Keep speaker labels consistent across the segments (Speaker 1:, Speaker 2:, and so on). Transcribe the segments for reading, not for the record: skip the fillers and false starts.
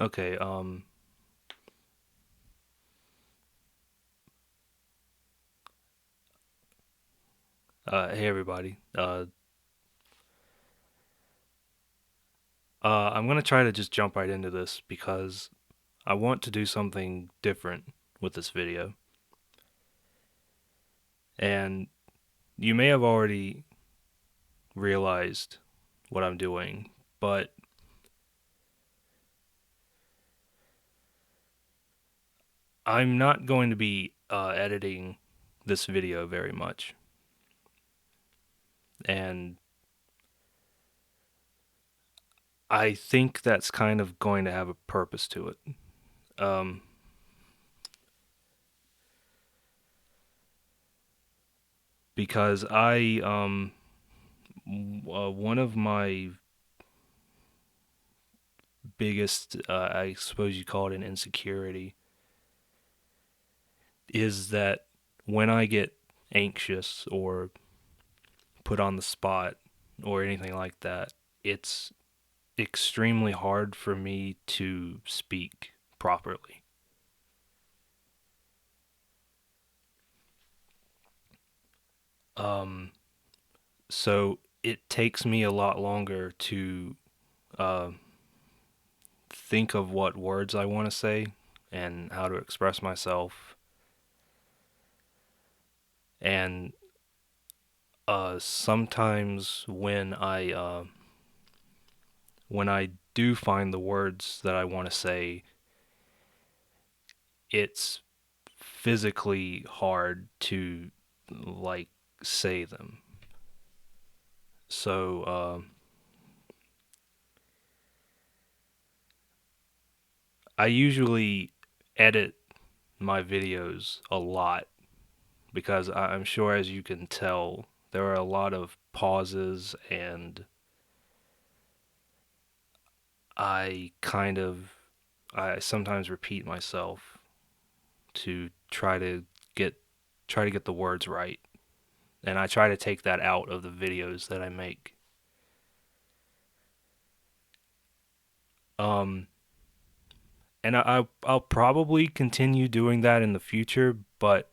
Speaker 1: Okay, hey everybody. I'm gonna try to just jump right into this because I want to do something different with this video. And you may have already realized what I'm doing, but I'm not going to be editing this video very much. And I think that's kind of going to have a purpose to it. Um, because one of my biggest, I suppose you call it an insecurity, is that when I get anxious or put on the spot or anything like that, it's extremely hard for me to speak properly. Um, so it takes me a lot longer to uh, think of what words I want to say and how to express myself. And sometimes when I do find the words that I want to say, it's physically hard to like say them. So I usually edit my videos a lot because I'm sure, as you can tell, there are a lot of pauses, and I kind of I sometimes repeat myself to get try to get the words right, and I try to take that out of the videos that I make. Um, and I'll probably continue doing that in the future, but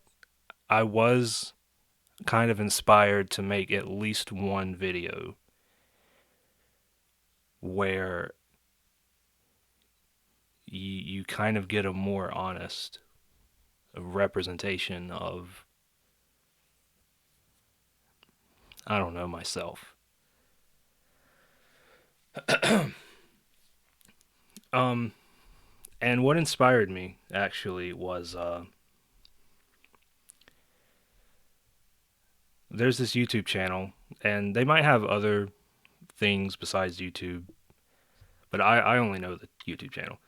Speaker 1: I was kind of inspired to make at least one video where you kind of get a more honest representation of, I don't know, myself. um, and what inspired me actually was there's this YouTube channel, and they might have other things besides YouTube, but I only know the YouTube channel.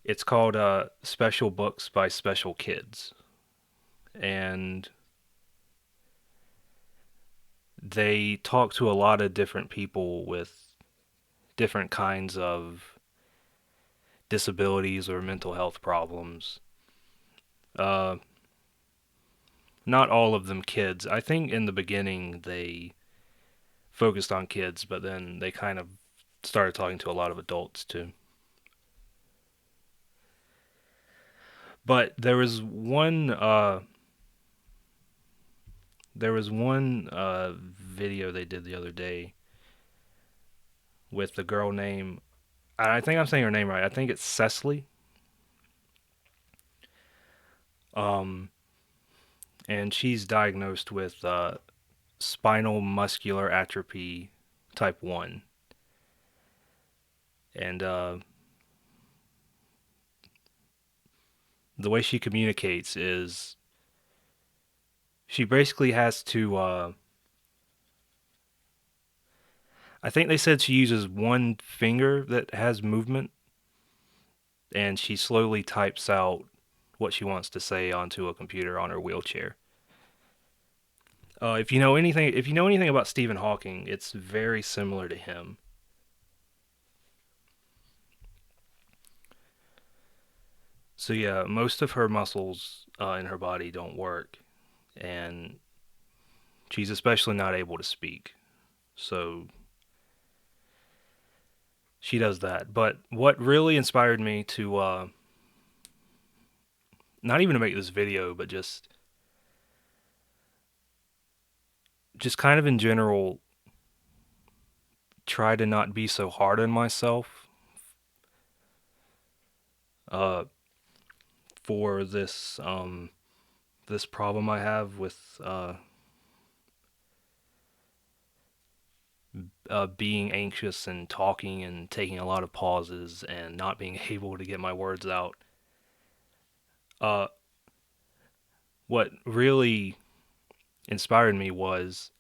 Speaker 1: It's called Special Books by Special Kids, and they talk to a lot of different people with different kinds of disabilities or mental health problems. Uh, Not all of them kids. I think in the beginning they focused on kids, but then they kind of started talking to a lot of adults too. But there was one video they did the other day with the girl named, I think I'm saying her name right. I think it's Cecily. Um, and she's diagnosed with spinal muscular atrophy type 1. And the way she communicates is she basically has to, I think they said she uses one finger that has movement, and she slowly types out what she wants to say onto a computer on her wheelchair. If you know anything about Stephen Hawking, it's very similar to him. So yeah, most of her muscles in her body don't work, and she's especially not able to speak. So she does that. But what really inspired me to not even to make this video, but just kind of in general try to not be so hard on myself uh for this problem I have with being anxious and talking and taking a lot of pauses and not being able to get my words out. Uh, what really inspired me was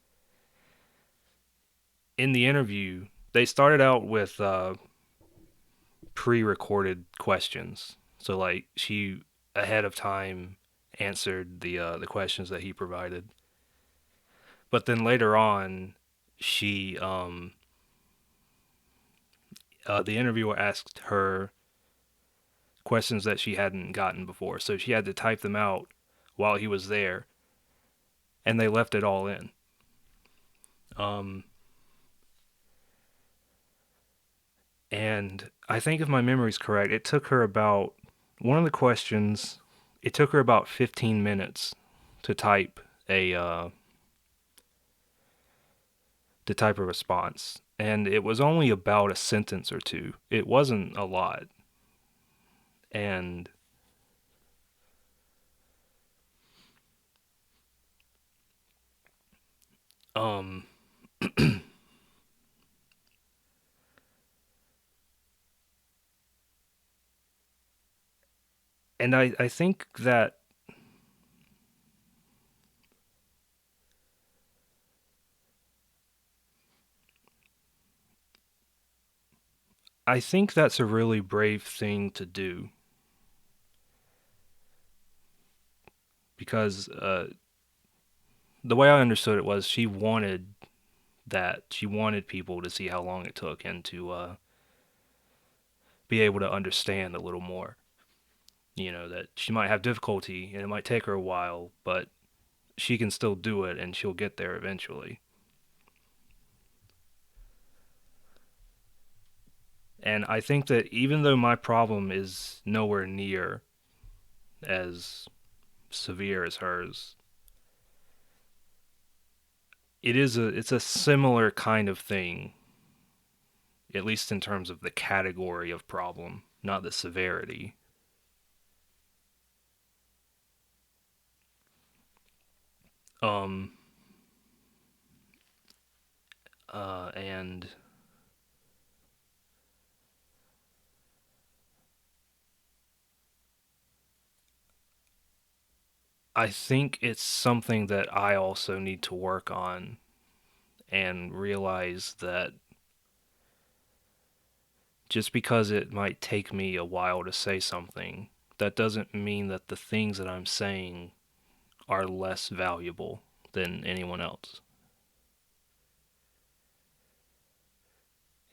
Speaker 1: in the interview, they started out with pre recorded questions. So, like, she ahead of time answered the questions that he provided. But then later on, she the interviewer asked her questions that she hadn't gotten before. So she had to type them out while he was there, and they left it all in. Um, and I think if my memory's correct, it took her about one of the questions. It took her about 15 minutes to type a response, and it was only about a sentence or two. It wasn't a lot, and um, and I think that that's a really brave thing to do because the way I understood it was she wanted people to see how long it took and to be able to understand a little more. You know, that she might have difficulty and it might take her a while, but she can still do it and she'll get there eventually. And I think that even though my problem is nowhere near as severe as hers, it's a similar kind of thing, at least in terms of the category of problem, not the severity. Um and I think it's something that I also need to work on and realize that just because it might take me a while to say something, that doesn't mean that the things that I'm saying are less valuable than anyone else.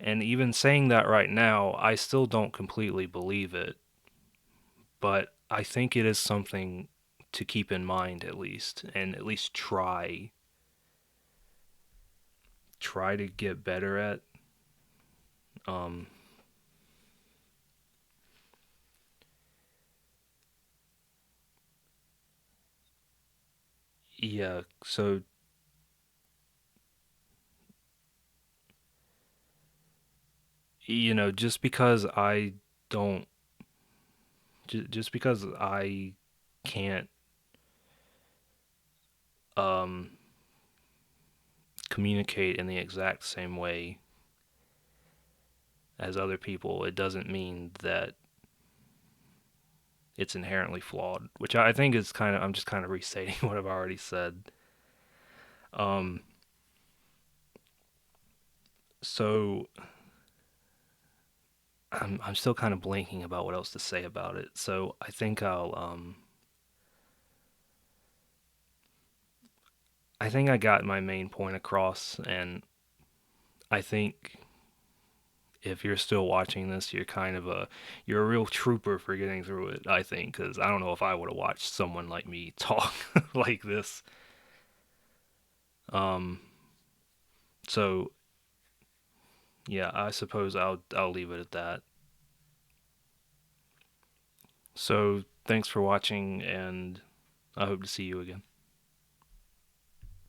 Speaker 1: And even saying that right now, I still don't completely believe it, but I think it is something to keep in mind at least, and at least try to get better at. Um, yeah, so just because don't, just because I can't um communicate in the exact same way as other people, it doesn't mean that it's inherently flawed, which I think is kind of, I'm just kind of restating what I've already said. Um, so I'm still kind of blanking about what else to say about it. So I think I got my main point across, and I think if you're still watching this, you're a real trooper for getting through it. I think because I don't know if I would have watched someone like me talk like this. Um, so Yeah, I suppose I'll leave it at that. So thanks for watching, and I hope to see you again.